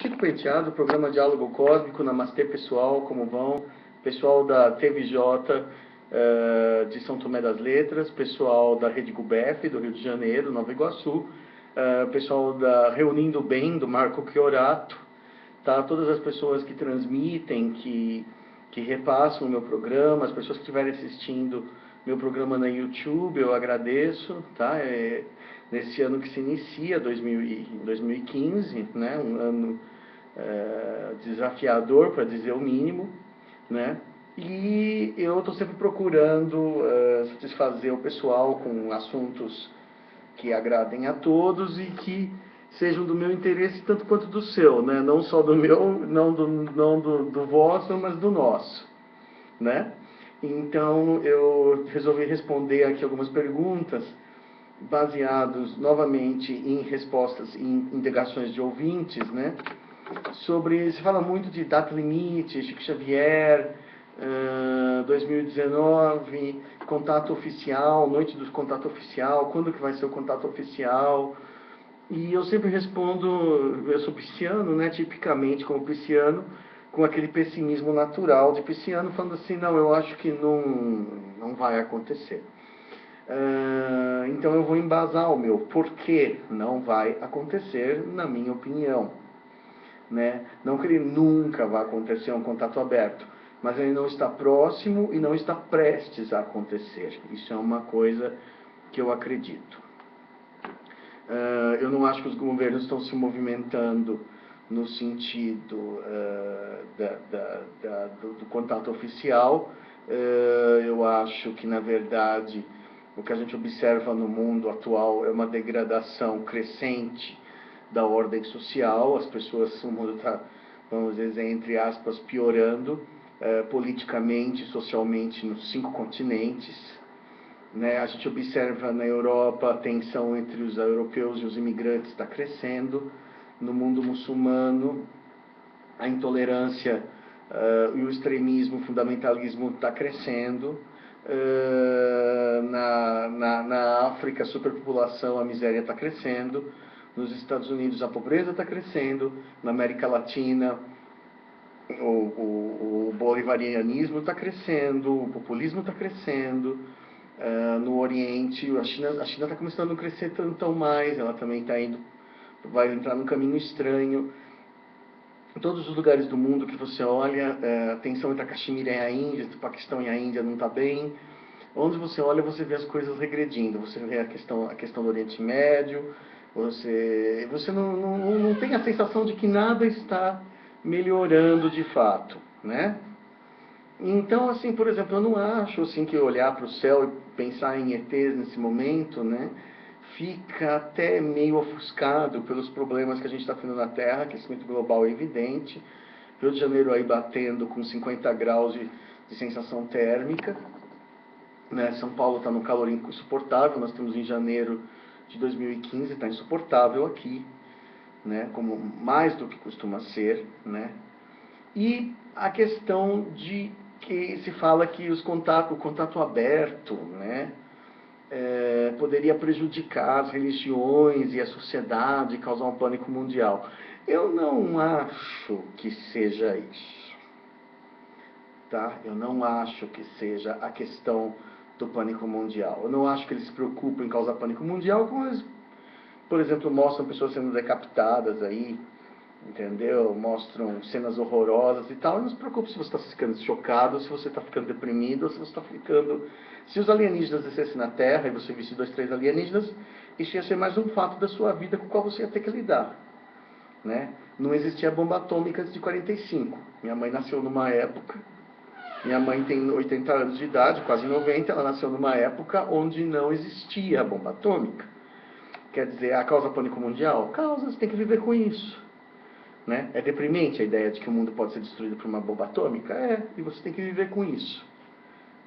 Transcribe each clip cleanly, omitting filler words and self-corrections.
Chico Penteado, programa Diálogo Cósmico, Namastê pessoal, como vão? Pessoal da TVJ de São Tomé das Letras, pessoal da Rede Gubef do Rio de Janeiro, Nova Iguaçu, pessoal da Reunindo Bem, do Marco Chiorato, tá? Todas as pessoas que transmitem, que repassam o meu programa, as pessoas que estiverem assistindo meu programa na YouTube, eu agradeço, tá? Nesse ano que se inicia, 2015, né? Um ano desafiador, para dizer o mínimo, né? E eu estou sempre procurando satisfazer o pessoal com assuntos que agradem a todos e que sejam do meu interesse tanto quanto do seu, né? Não só do meu, não do vosso, mas do nosso, né? Então eu resolvi responder aqui algumas perguntas baseados novamente em respostas em indagações de ouvintes, né? Se fala muito de data limite, Chico Xavier, 2019, contato oficial, noite do contato oficial, quando que vai ser o contato oficial? E eu sempre respondo, eu sou pisciano, né, tipicamente como pisciano, com aquele pessimismo natural de pisciano, falando assim, não, eu acho que não vai acontecer. Então eu vou embasar o meu porquê não vai acontecer, na minha opinião. Né? Não que ele nunca vai acontecer um contato aberto, mas ele não está próximo e não está prestes a acontecer. Isso é uma coisa que eu acredito. Eu não acho que os governos estão se movimentando no sentido do contato oficial. Eu acho que, na verdade, o que a gente observa no mundo atual é uma degradação crescente da ordem social. As pessoas, o mundo está, vamos dizer, entre aspas, piorando politicamente, socialmente, nos 5 continentes. Né? A gente observa na Europa a tensão entre os europeus e os imigrantes está crescendo. No mundo muçulmano, a intolerância e o extremismo, o fundamentalismo está crescendo. Na África, a superpopulação, a miséria está crescendo. Nos Estados Unidos, a pobreza está crescendo. Na América Latina, o bolivarianismo está crescendo, o populismo está crescendo. No Oriente, a China está começando a não crescer tão mais, ela também vai entrar num caminho estranho. Em todos os lugares do mundo que você olha, a tensão entre a Caxemira e a Índia, entre o Paquistão e a Índia não está bem. Onde você olha, você vê as coisas regredindo. Você vê a questão do Oriente Médio, você não tem a sensação de que nada está melhorando de fato, né? Então, assim, por exemplo, eu não acho assim, que olhar para o céu e pensar em ETs nesse momento, né, fica até meio ofuscado pelos problemas que a gente está tendo na Terra. Aquecimento global é evidente, Rio de Janeiro aí batendo com 50 graus de sensação térmica, né? São Paulo está num calor insuportável, nós estamos em janeiro de 2015, está insuportável aqui, né, como mais do que costuma ser, né? E a questão de que se fala que o contato aberto, né, poderia prejudicar as religiões e a sociedade, causar um pânico mundial. Eu não acho que seja isso, tá? Eu não acho que seja a questão do pânico mundial. Eu não acho que eles se preocupem em causar pânico mundial, como eles, por exemplo, mostram pessoas sendo decapitadas aí, entendeu? Mostram cenas horrorosas e tal. Não se preocupe se você está ficando chocado, se você está ficando deprimido, ou se você está ficando... Se os alienígenas descessem na Terra e você visse 2, 3 alienígenas, isso ia ser mais um fato da sua vida com o qual você ia ter que lidar, né? Não existia bomba atômica antes de 45. Minha mãe nasceu numa época... Minha mãe tem 80 anos de idade, quase 90, ela nasceu numa época onde não existia a bomba atômica. Quer dizer, a causa pânico mundial? Causa, você tem que viver com isso. Né? É deprimente a ideia de que o mundo pode ser destruído por uma bomba atômica? É, e você tem que viver com isso.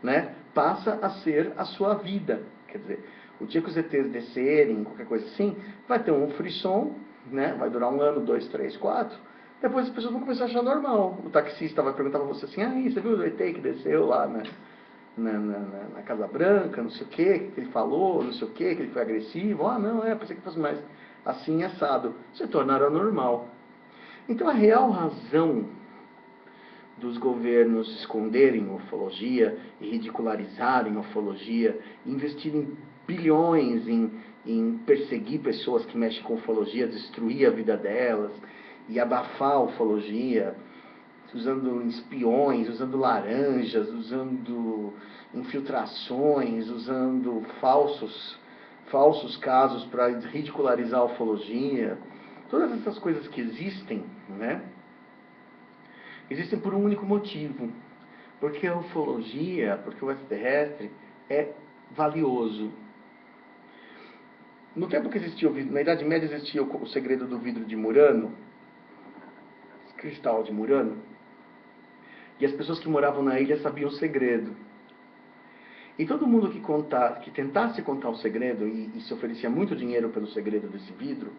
Né? Passa a ser a sua vida. Quer dizer, o dia que os ETs descerem, qualquer coisa assim, vai ter um frisson, né? Vai durar 1 ano, 2, 3, 4. Depois as pessoas vão começar a achar normal. O taxista vai perguntar pra você assim, você viu o ET que desceu lá na Casa Branca, não sei o que ele falou, não sei o que ele foi agressivo. Não, pensei que fosse mais assim, assado. Se tornaram normal. Então, a real razão dos governos esconderem a ufologia e ridicularizarem a ufologia, investirem bilhões em perseguir pessoas que mexem com ufologia, destruir a vida delas e abafar a ufologia, usando espiões, usando laranjas, usando infiltrações, usando falsos casos para ridicularizar a ufologia. Todas essas coisas que existem, né, existem por um único motivo. Porque a ufologia, porque o extraterrestre é valioso. No tempo que existia o vidro, na Idade Média existia o segredo do vidro de Murano, cristal de Murano, e as pessoas que moravam na ilha sabiam o segredo. E todo mundo que tentasse contar o segredo e se oferecia muito dinheiro pelo segredo desse vidro,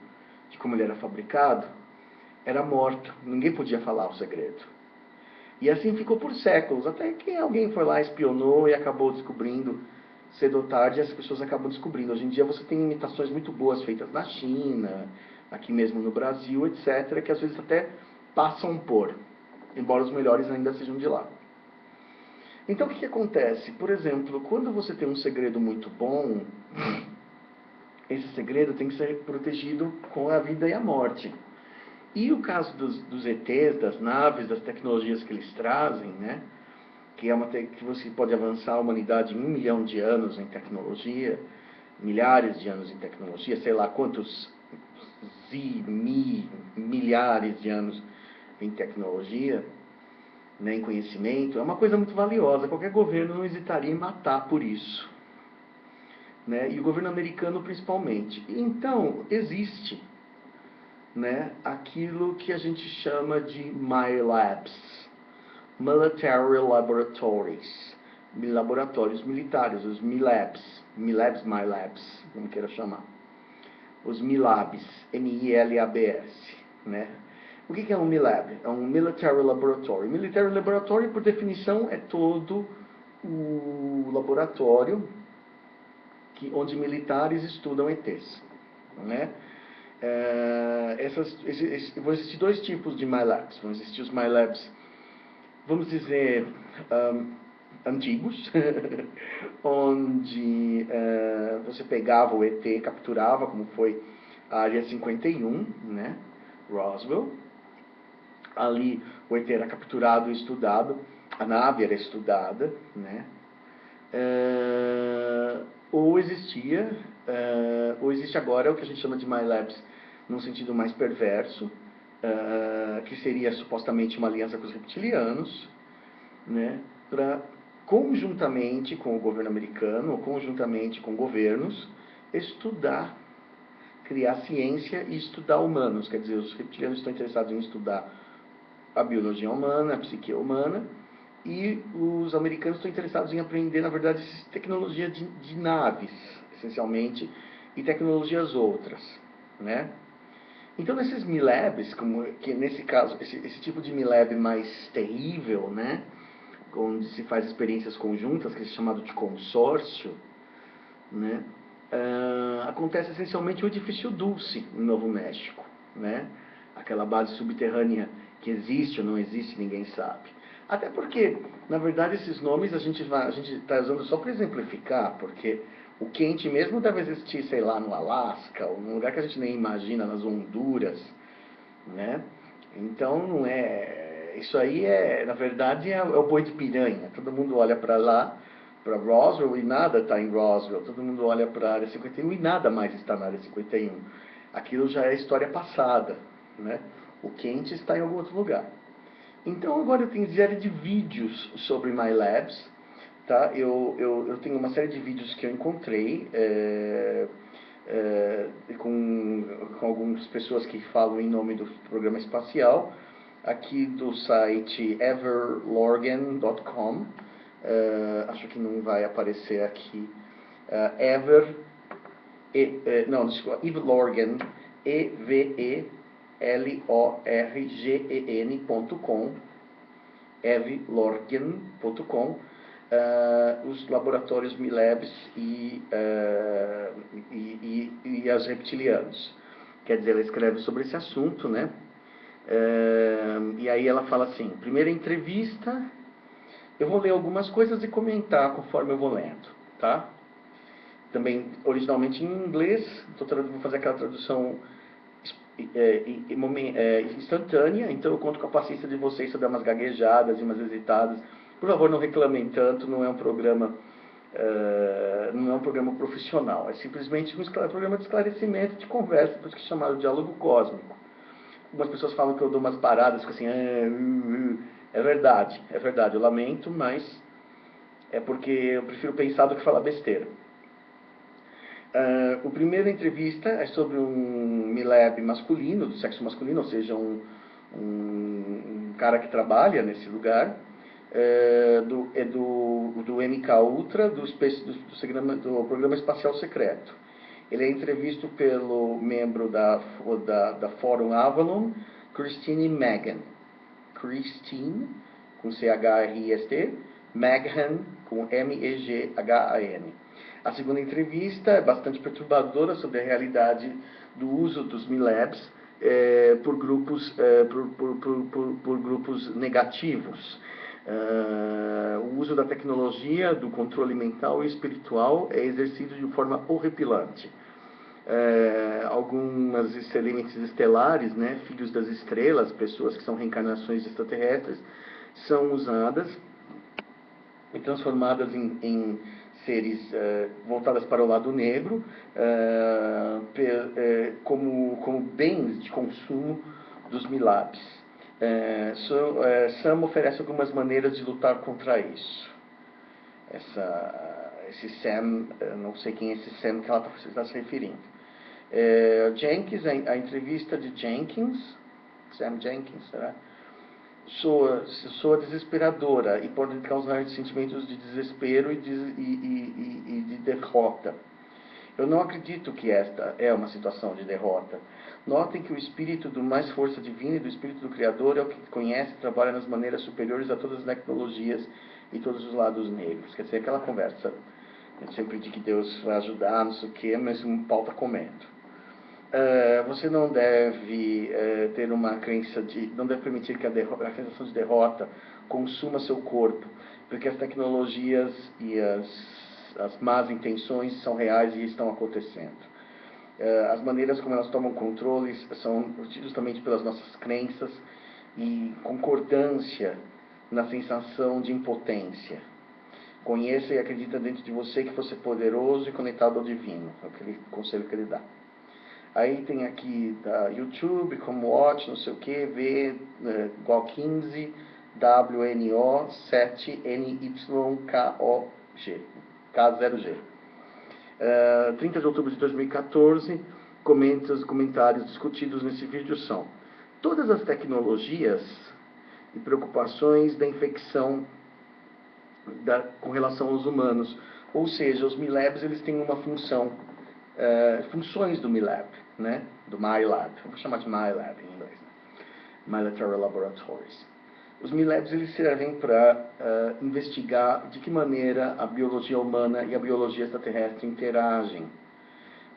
de como ele era fabricado, era morto. Ninguém podia falar o segredo. E assim ficou por séculos, até que alguém foi lá, espionou e acabou descobrindo, cedo ou tarde, as pessoas acabam descobrindo. Hoje em dia você tem imitações muito boas feitas na China, aqui mesmo no Brasil, etc., que às vezes até passam por, embora os melhores ainda sejam de lá. Então o que acontece? Por exemplo, quando você tem um segredo muito bom, esse segredo tem que ser protegido com a vida e a morte. E o caso dos ETs, das naves, das tecnologias que eles trazem, né? Que você pode avançar a humanidade em 1 milhão de anos em tecnologia, milhares de anos em tecnologia, sei lá quantos milhares de anos em tecnologia, né, em conhecimento, é uma coisa muito valiosa. Qualquer governo não hesitaria em matar por isso, né? E o governo americano principalmente. Então, existe, né, aquilo que a gente chama de MILABs, Military Laboratories, laboratórios militares, os MILABs, como queira chamar. Os MILABs, M-I-L-A-B-S, né? O que é um MILAB? É um Military Laboratory. Military Laboratory, por definição, é todo o laboratório onde militares estudam ETs, né? Vão existir dois tipos de MILABs. Vão existir os MILABs, vamos dizer, antigos, onde você pegava o ET, capturava, como foi a Área 51, né? Roswell. Ali o ET era capturado e estudado, a nave era estudada, né? Ou existe agora o que a gente chama de MILABs, num sentido mais perverso, que seria supostamente uma aliança com os reptilianos, né? Para, conjuntamente com o governo americano, ou conjuntamente com governos, estudar, criar ciência e estudar humanos. Quer dizer, os reptilianos estão interessados em estudar a biologia humana, a psique humana, e os americanos estão interessados em aprender, na verdade, tecnologia de naves, essencialmente, e tecnologias outras, né? Então, nesses MILABs, que nesse caso, esse tipo de MILAB mais terrível, né, onde se faz experiências conjuntas, que é chamado de consórcio, né, acontece essencialmente o edifício Dulce, no Novo México, né? Aquela base subterrânea que existe ou não existe, ninguém sabe. Até porque, na verdade, esses nomes a gente está usando só para exemplificar, porque o quente mesmo deve existir, sei lá, no Alasca, ou num lugar que a gente nem imagina, nas Honduras, né? Então, não é... Isso aí, na verdade, é o boi de piranha. Todo mundo olha para lá, para Roswell, e nada está em Roswell. Todo mundo olha para a Área 51 e nada mais está na Área 51. Aquilo já é história passada, né? O quente está em algum outro lugar. Então agora eu tenho série de vídeos sobre MILABs, tá? Eu tenho uma série de vídeos que eu encontrei com algumas pessoas que falam em nome do programa espacial, aqui do site everlorgan.com. Acho que não vai aparecer aqui. Desculpa, Everlorgan, EVELORGEN.com, evlorgan.com, os laboratórios MILABs e as reptilianos. Quer dizer, ela escreve sobre esse assunto, né? E aí ela fala assim, primeira entrevista, eu vou ler algumas coisas e comentar conforme eu vou lendo, tá? Também originalmente em inglês, vou fazer aquela tradução instantânea, então eu conto com a paciência de vocês se eu der umas gaguejadas e umas hesitadas. Por favor, não reclamem tanto, não é um programa profissional, é simplesmente um programa de esclarecimento, de conversa, por isso que é chamado diálogo cósmico. Algumas pessoas falam que eu dou umas paradas, fico assim, é verdade, eu lamento, mas é porque eu prefiro pensar do que falar besteira. A primeira entrevista é sobre um MILAB masculino, do sexo masculino, ou seja, um cara que trabalha nesse lugar, do MK Ultra, do Programa Espacial Secreto. Ele é entrevisto pelo membro da Fórum Avalon, Christine Megan. Christine, com C-H-R-I-S-T, Meghan, com M-E-G-H-A-N. A segunda entrevista é bastante perturbadora sobre a realidade do uso dos MILABs por grupos negativos. O uso da tecnologia, do controle mental e espiritual é exercido de forma horripilante. Algumas elementes estelares, né, filhos das estrelas, pessoas que são reencarnações extraterrestres, são usadas e transformadas em seres voltadas para o lado negro, como bens de consumo dos MILABs. Sam oferece algumas maneiras de lutar contra isso. Esse Sam, não sei quem é esse Sam que ela está se referindo. Jenkins, a entrevista de Jenkins, Sam Jenkins, será? Soa desesperadora e pode causar sentimentos de desespero e de derrota. Eu não acredito que esta é uma situação de derrota. Notem que o espírito do mais força divina e do espírito do Criador é o que conhece e trabalha nas maneiras superiores a todas as tecnologias e todos os lados negros. Quer dizer, aquela conversa, eu sempre digo que Deus vai ajudar, não sei o quê, mas um pau está comendo. Você não deve ter uma crença não deve permitir que a sensação de derrota consuma seu corpo, porque as tecnologias e as más intenções são reais e estão acontecendo. As maneiras como elas tomam controle são justamente pelas nossas crenças e concordância na sensação de impotência. Conheça e acredita dentro de você que você é poderoso e conectado ao divino. É aquele conselho que ele dá. Aí tem aqui da YouTube, como Watch, não sei o que, V igual 15, WNO 7 NYKOG, K0G. 30 de outubro de 2014, comentários discutidos nesse vídeo são: todas as tecnologias e preocupações da infecção com relação aos humanos, ou seja, os MILABs eles têm uma função, funções do MILAB, né? Do MILAB, vou chamar de MILAB em inglês, né? Military Laboratories. Os MILABs eles servem para investigar de que maneira a biologia humana e a biologia extraterrestre interagem.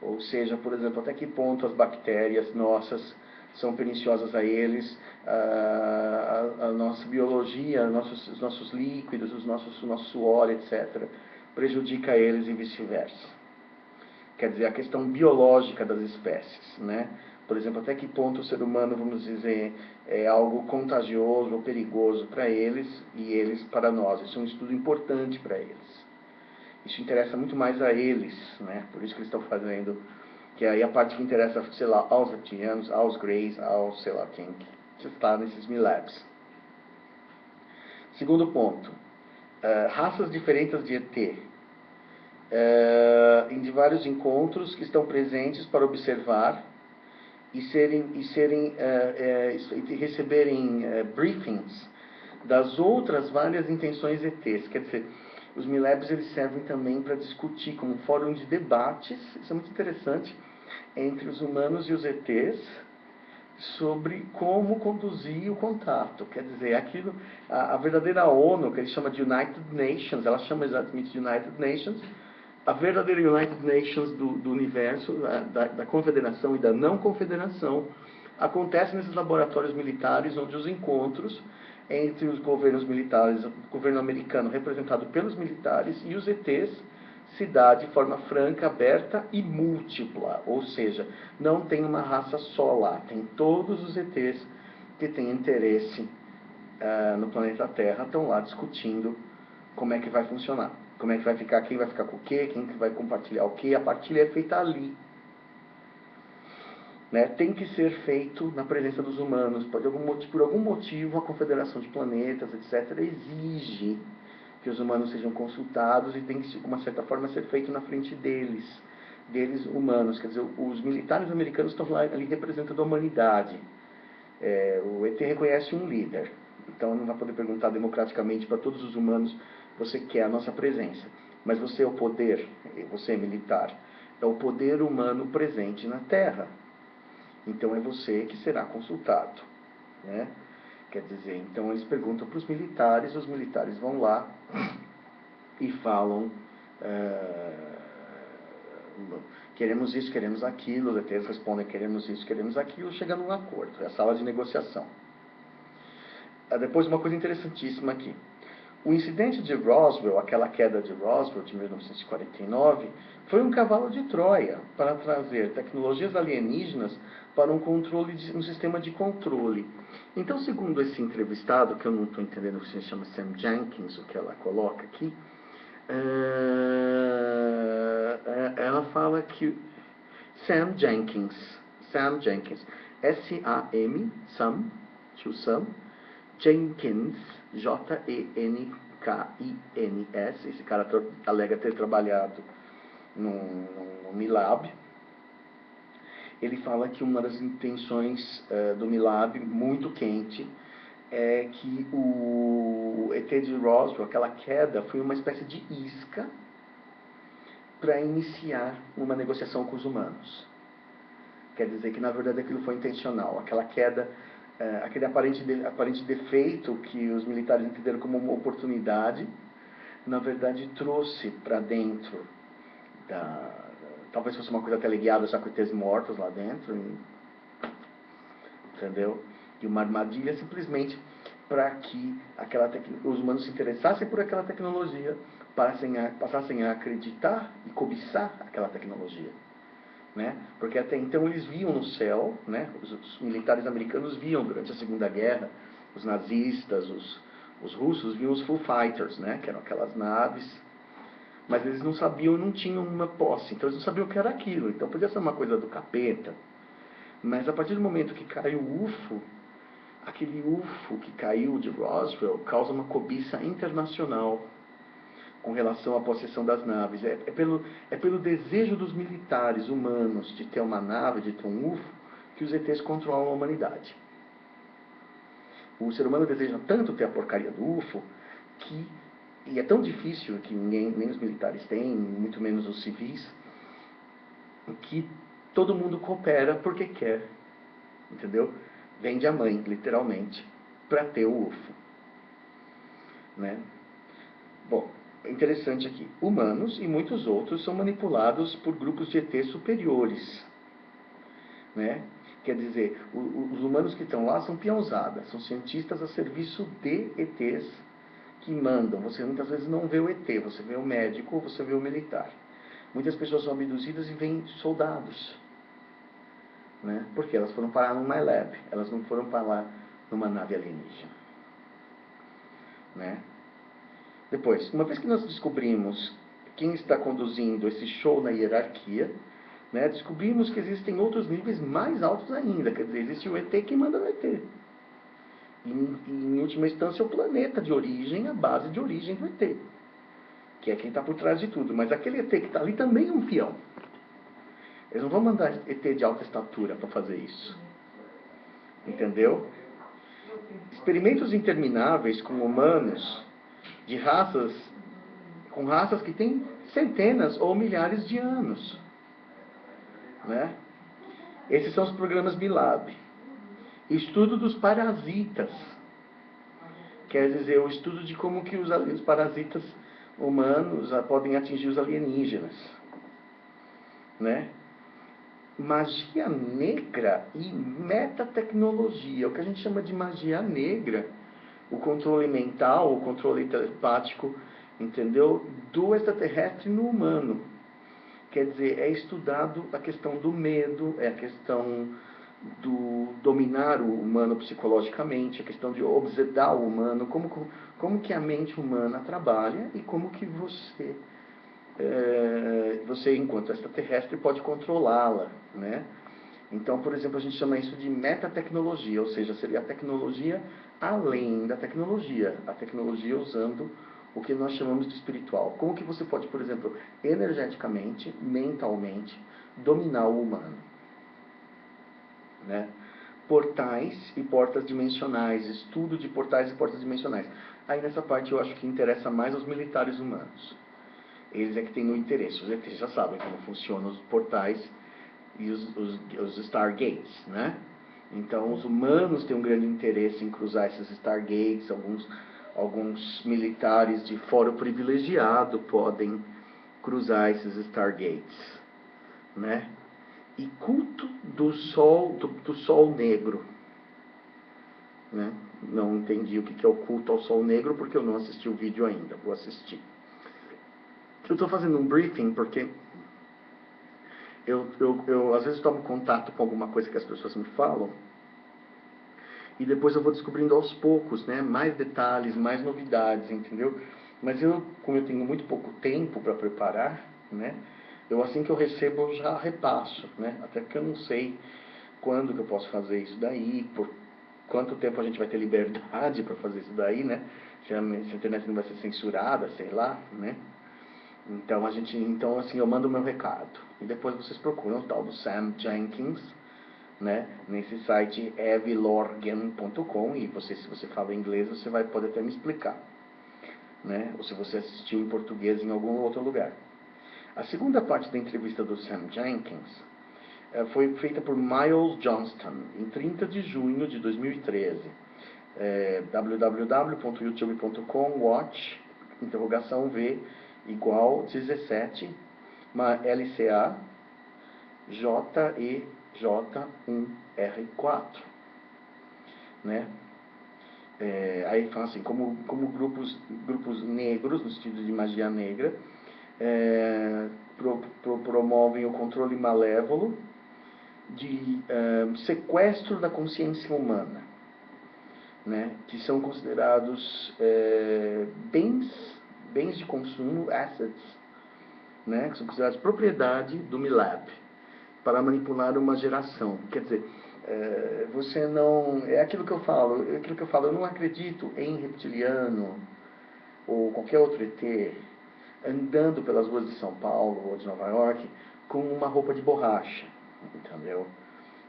Ou seja, por exemplo, até que ponto as bactérias nossas são perniciosas a eles, a nossa biologia, os nossos líquidos, o nosso suor, etc., prejudica eles e vice-versa. Quer dizer, a questão biológica das espécies, né? Por exemplo, até que ponto o ser humano, vamos dizer, é algo contagioso ou perigoso para eles e eles para nós. Isso é um estudo importante para eles. Isso interessa muito mais a eles, né? Por isso que eles estão fazendo, que aí a parte que interessa, sei lá, aos reptilianos, aos greys, aos sei lá quem que está nesses MILABs. Segundo ponto, raças diferentes de ET. Em vários encontros que estão presentes para observar e receberem briefings das outras várias intenções ETs. Quer dizer, os MILABs eles servem também para discutir como um fórum de debates, isso é muito interessante, entre os humanos e os ETs, sobre como conduzir o contato. Quer dizer, aquilo, a verdadeira ONU, que ele chama de United Nations, ela chama exatamente de United Nations, a verdadeira United Nations do universo, da confederação e da não confederação, acontece nesses laboratórios militares, onde os encontros entre os governos militares, o governo americano representado pelos militares e os ETs se dá de forma franca, aberta e múltipla, ou seja, não tem uma raça só lá, tem todos os ETs que têm interesse no planeta Terra, estão lá discutindo como é que vai funcionar, como é que vai ficar, quem vai ficar com o quê, quem que vai compartilhar o quê, a partilha é feita ali. Né, tem que ser feito na presença dos humanos. Por algum motivo, a Confederação de Planetas, etc., exige que os humanos sejam consultados e tem que, de uma certa forma, ser feito na frente deles humanos. Quer dizer, os militares americanos estão lá ali representando a humanidade. O ET reconhece um líder, então não vai poder perguntar democraticamente para todos os humanos: você quer a nossa presença? Mas você é o poder, você é militar, é o poder humano presente na Terra. Então é você que será consultado, né? Quer dizer, então eles perguntam para os militares vão lá e falam: queremos isso, queremos aquilo. Os ETs respondem: queremos isso, queremos aquilo, chegando a um acordo. É a sala de negociação. Depois, uma coisa interessantíssima aqui. O incidente de Roswell, aquela queda de Roswell de 1949, foi um cavalo de Troia para trazer tecnologias alienígenas para um sistema de controle. Então, segundo esse entrevistado, que eu não estou entendendo o que se chama Sam Jenkins, o que ela coloca aqui, ela fala que Sam Jenkins, S-A-M, tio Sam, Jenkins, J-E-N-K-I-N-S, esse cara alega ter trabalhado no Milab. Ele fala que uma das intenções do Milab, muito quente, é que o ET de Roswell, aquela queda, foi uma espécie de isca para iniciar uma negociação com os humanos. Quer dizer que, na verdade, aquilo foi intencional. Aquela queda, aquele aparente defeito que os militares entenderam como uma oportunidade, na verdade, trouxe para dentro talvez fosse uma coisa teleguiada, já com ETs mortos lá dentro, entendeu? E uma armadilha simplesmente para que os humanos se interessassem por aquela tecnologia, passassem a acreditar e cobiçar aquela tecnologia. Né? Porque até então eles viam no céu, né? Os militares americanos viam durante a Segunda Guerra, os nazistas, os russos viam os Foo Fighters, né? Que eram aquelas naves, mas eles não sabiam, não tinham uma posse, então eles não sabiam o que era aquilo. Então podia ser uma coisa do capeta, mas a partir do momento que caiu o UFO, aquele UFO que caiu de Roswell causa uma cobiça internacional com relação à possessão das naves. É pelo desejo dos militares humanos de ter uma nave, de ter um UFO, que os ETs controlam a humanidade. O ser humano deseja tanto ter a porcaria do UFO e é tão difícil que nem os militares têm, muito menos os civis, que todo mundo coopera porque quer, entendeu? Vende a mãe, literalmente, para ter o UFO. Né? Bom, interessante aqui, humanos e muitos outros são manipulados por grupos de ETs superiores. Né? Quer dizer, os humanos que estão lá são peãozadas, são cientistas a serviço de ETs que mandam. Você muitas vezes não vê o ET, você vê o médico ou você vê o militar. Muitas pessoas são abduzidas e vêm soldados. Né? Porque elas foram parar num MyLab, elas não foram parar numa nave alienígena. Né? Depois, uma vez que nós descobrimos quem está conduzindo esse show na hierarquia, né, descobrimos que existem outros níveis mais altos ainda. Quer dizer, existe o ET que manda no ET. Em última instância, o planeta de origem, a base de origem do ET, que é quem está por trás de tudo. Mas aquele ET que está ali também é um peão. Eles não vão mandar ET de alta estatura para fazer isso. Entendeu? Experimentos intermináveis com humanos com raças que têm centenas ou milhares de anos. Né? Esses são os programas Milab. Estudo dos parasitas. Quer dizer, o estudo de como que os parasitas humanos podem atingir os alienígenas. Né? magia negra e metatecnologia, o que a gente chama de magia negra, o controle mental, o controle telepático, entendeu? Do extraterrestre no humano. Quer dizer, é estudado a questão do medo, é a questão do dominar o humano psicologicamente, a questão de obsedar o humano, como que a mente humana trabalha e como que você enquanto extraterrestre, pode controlá-la, né? Então, por exemplo, a gente chama isso de metatecnologia, ou seja, seria a tecnologia além da tecnologia, a tecnologia usando o que nós chamamos de espiritual. Como que você pode, por exemplo, energeticamente, mentalmente, dominar o humano, né? Portais e portas dimensionais, estudo de portais e portas dimensionais. Aí nessa parte eu acho que interessa mais aos militares humanos. Eles é que têm o interesse. Os ETs já sabem como funcionam os portais e os Stargates, né? Então, os humanos têm um grande interesse em cruzar esses Stargates. Alguns militares de fórum privilegiado podem cruzar esses Stargates, né? E culto do sol negro, né? Não entendi o que é o culto ao sol negro porque eu não assisti o vídeo ainda. Vou assistir. Eu estou fazendo um briefing porque eu às vezes tomo contato com alguma coisa que as pessoas me falam e depois eu vou descobrindo aos poucos, né, mais detalhes, mais novidades, entendeu? Mas como eu tenho muito pouco tempo para preparar, né, eu assim que eu recebo eu já repasso, né, até que eu não sei quando que eu posso fazer isso daí, por quanto tempo a gente vai ter liberdade para fazer isso daí, né, se a internet não vai ser censurada, sei lá, né. Então assim, eu mando o meu recado. E depois vocês procuram o tal do Sam Jenkins, né, nesse site evilorgan.com e se você fala inglês, você vai poder até me explicar, né, ou se você assistiu em português em algum outro lugar. A segunda parte da entrevista do Sam Jenkins foi feita por Miles Johnston em 30 de junho de 2013. www.youtube.com/watch V igual 17 LCA JEJ1R4, né? Aí fala assim, como grupos negros, no sentido de magia negra, promovem o controle malévolo de sequestro da consciência humana, né? Que são considerados bens de consumo, assets, né? Que são considerados propriedade do MILAB para manipular uma geração. Quer dizer, você não... É aquilo que eu falo, eu não acredito em reptiliano ou qualquer outro ET andando pelas ruas de São Paulo ou de Nova York com uma roupa de borracha, entendeu?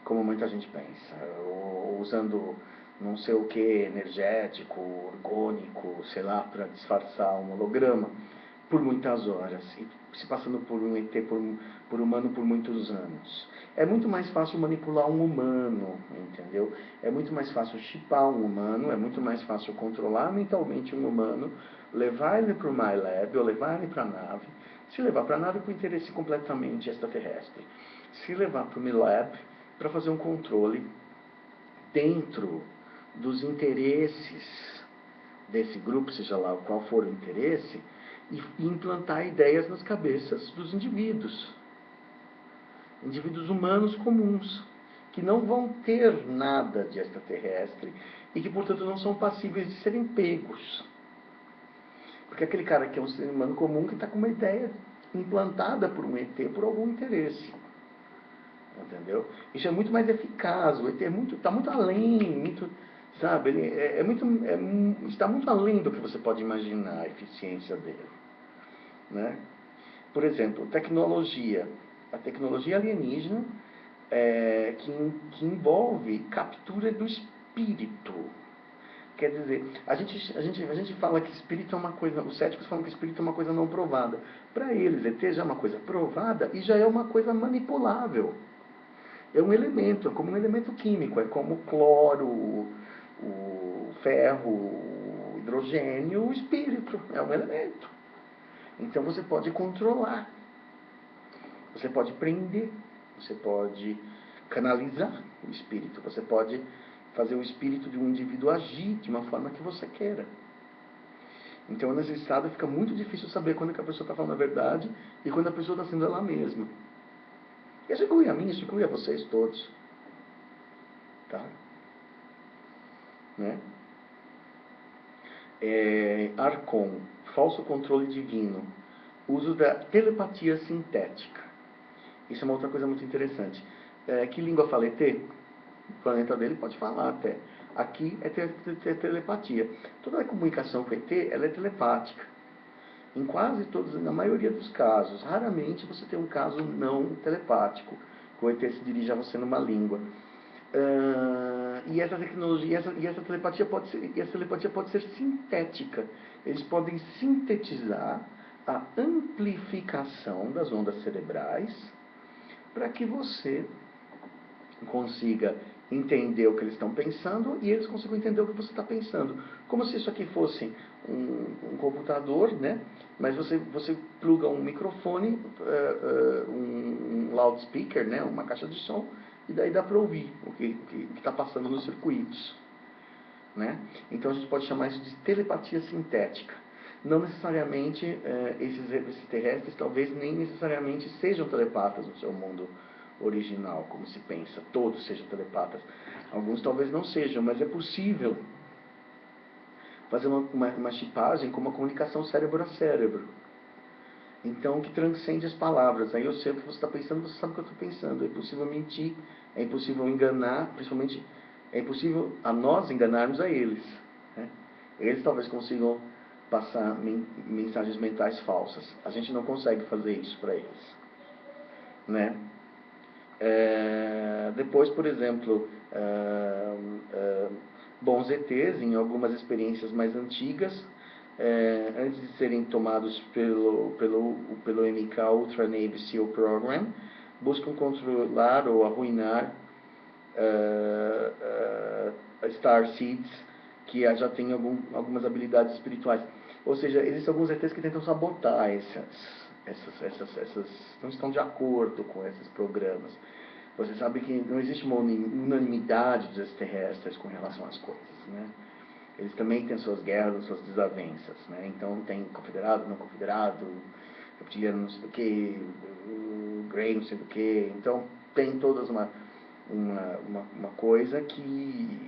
Como muita gente pensa, ou usando não sei o que, energético, orgânico, sei lá, para disfarçar um holograma por muitas horas e se passando por um ET, por humano por muitos anos. É muito mais fácil manipular um humano, entendeu? É muito mais fácil chipar um humano, é muito mais fácil controlar mentalmente um humano, levar ele para o MyLab ou levar ele para a nave, se levar para a nave com interesse completamente extraterrestre, se levar para o MyLab para fazer um controle dentro dos interesses desse grupo, seja lá qual for o interesse, e implantar ideias nas cabeças dos indivíduos humanos comuns, que não vão ter nada de extraterrestre e que, portanto, não são passíveis de serem pegos. Porque aquele cara que é um ser humano comum que está com uma ideia implantada por um ET por algum interesse. Entendeu? Isso é muito mais eficaz. O ET está muito além, muito, sabe? Ele está muito além do que você pode imaginar a eficiência dele, né? Por exemplo, a tecnologia alienígena que envolve captura do espírito. Quer dizer, a gente fala que espírito é uma coisa, os céticos falam que espírito é uma coisa não provada. Para eles, ET já é uma coisa provada e já é uma coisa manipulável. É um elemento, é como um elemento químico, é como o cloro, o ferro, o hidrogênio, o espírito, é um elemento. Então você pode controlar, você pode prender, você pode canalizar o espírito, você pode fazer o espírito de um indivíduo agir de uma forma que você queira. Então, nesse estado, fica muito difícil saber quando que a pessoa está falando a verdade e quando a pessoa está sendo ela mesma. Isso inclui a mim, isso inclui a vocês todos. Tá? Né? Arcon, falso controle divino, uso da telepatia sintética. Isso é uma outra coisa muito interessante. Que língua fala ET? O planeta dele pode falar até. Aqui é telepatia. Toda a comunicação com ET, ela é telepática. Em quase todos, na maioria dos casos. Raramente você tem um caso não telepático, que o ET se dirige a você numa língua. E essa tecnologia, essa telepatia pode ser sintética. Eles podem sintetizar a amplificação das ondas cerebrais para que você consiga entender o que eles estão pensando e eles consigam entender o que você está pensando. Como se isso aqui fosse um computador, né? Mas você pluga um microfone, um loudspeaker, né? Uma caixa de som, e daí dá para ouvir o que está passando nos circuitos. Né? Então a gente pode chamar isso de telepatia sintética. Não necessariamente esses extraterrestres talvez nem necessariamente sejam telepatas no seu mundo original, como se pensa, todos sejam telepatas. Alguns talvez não sejam, mas é possível fazer uma chipagem com uma comunicação cérebro a cérebro. Então, que transcende as palavras. Aí eu sei o que você está pensando, você sabe o que eu estou pensando. É impossível mentir, é impossível enganar, principalmente é impossível a nós enganarmos a eles. Né? Eles talvez consigam passar mensagens mentais falsas. A gente não consegue fazer isso para eles. Né? Depois, por exemplo, bons ETs, em algumas experiências mais antigas, antes de serem tomados pelo MK Ultra Navy SEAL Program, buscam controlar ou arruinar Star Seeds, que já tem algumas habilidades espirituais. Ou seja, existem alguns ETs que tentam sabotar não estão de acordo com esses programas. Você sabe que não existe uma unanimidade dos extraterrestres com relação às coisas, né? Eles também têm suas guerras, suas desavenças, né? Então tem confederado, não confederado, reptiliano não sei do que, Grey não sei do que. Então tem todas uma coisa que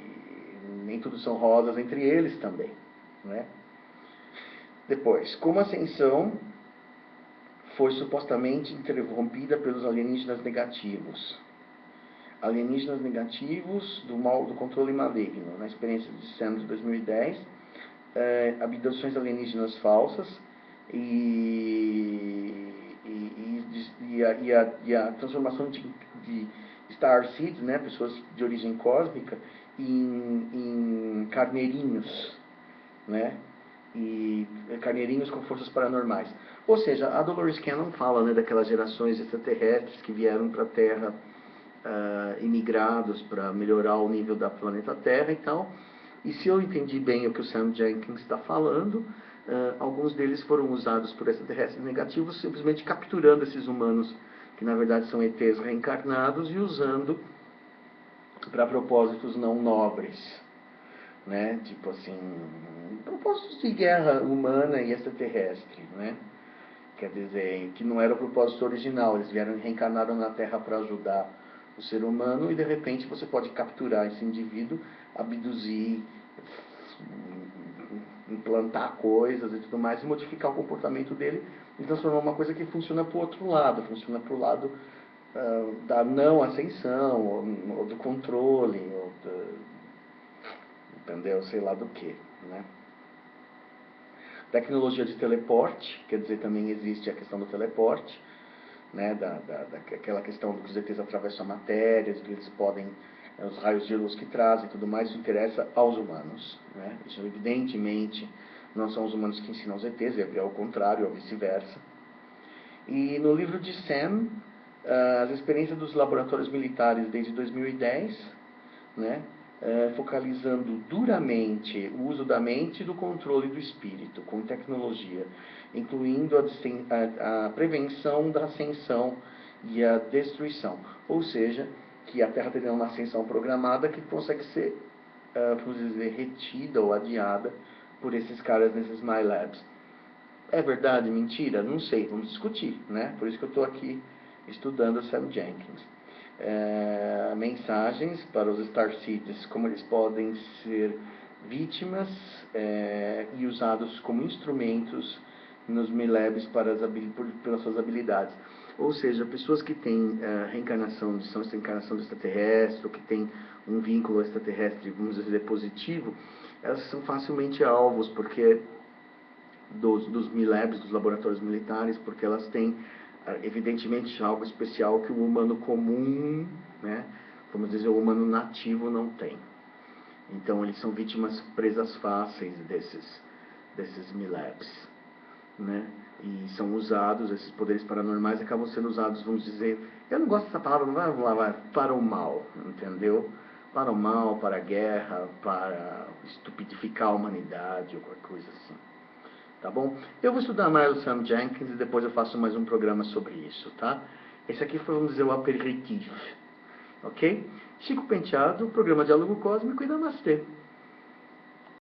nem tudo são rosas entre eles também, né? Depois, como a ascensão foi supostamente interrompida pelos alienígenas negativos. Alienígenas negativos do controle maligno. Na experiência de Sam de 2010, abduções alienígenas falsas e a transformação de Star Seeds, né, pessoas de origem cósmica, em carneirinhos, né? E carneirinhos com forças paranormais. Ou seja, a Dolores Cannon fala, né, daquelas gerações extraterrestres que vieram para a Terra imigrados para melhorar o nível da planeta Terra e tal. E se eu entendi bem o que o Sam Jenkins está falando, alguns deles foram usados por extraterrestres negativos, simplesmente capturando esses humanos, que na verdade são ETs reencarnados, e usando para propósitos não nobres. Né? Tipo assim, propósitos de guerra humana e extraterrestre, né? Quer dizer, que não era o propósito original, eles vieram e reencarnaram na Terra para ajudar o ser humano, e de repente você pode capturar esse indivíduo, abduzir, implantar coisas e tudo mais, e modificar o comportamento dele e transformar uma coisa que funciona para o outro lado, funciona para o lado da não ascensão, ou do controle, entendeu? Sei lá do que, né? Tecnologia de teleporte, quer dizer, também existe a questão do teleporte, né? Daquela questão do que os ETs atravessam a matéria, de que eles podem, os raios de luz que trazem e tudo mais, isso interessa aos humanos, né? Isso evidentemente não são os humanos que ensinam os ETs, é ao contrário, ou vice-versa. E no livro de Sam, as experiências dos laboratórios militares desde 2010, né? Focalizando duramente o uso da mente e do controle do espírito, com tecnologia, incluindo a prevenção da ascensão e a destruição. Ou seja, que a Terra teria uma ascensão programada que consegue ser, vamos dizer, retida ou adiada por esses caras nesses MyLabs. É verdade, mentira? Não sei, vamos discutir, né? Por isso que eu estou aqui estudando Sam Jenkins. Mensagens para os Star Cities, como eles podem ser vítimas e usados como instrumentos nos MyLabs pelas suas habilidades. Ou seja, pessoas que têm reencarnação, são reencarnação do extraterrestre, ou que têm um vínculo extraterrestre, vamos dizer, positivo, elas são facilmente alvos, porque dos MILABs, dos laboratórios militares, porque elas têm, evidentemente, algo especial que o humano comum, né, vamos dizer, o humano nativo não tem. Então, eles são vítimas presas fáceis desses MILABs, né? E são usados, esses poderes paranormais acabam sendo usados, vamos dizer, eu não gosto dessa palavra, vai para o mal, entendeu? Para o mal, para a guerra, para estupidificar a humanidade, ou qualquer coisa assim. Tá bom? Eu vou estudar mais o Sam Jenkins e depois eu faço mais um programa sobre isso, tá? Esse aqui foi, vamos dizer, o aperitif, ok? Chico Penteado, programa Diálogo Cósmico e Namastê.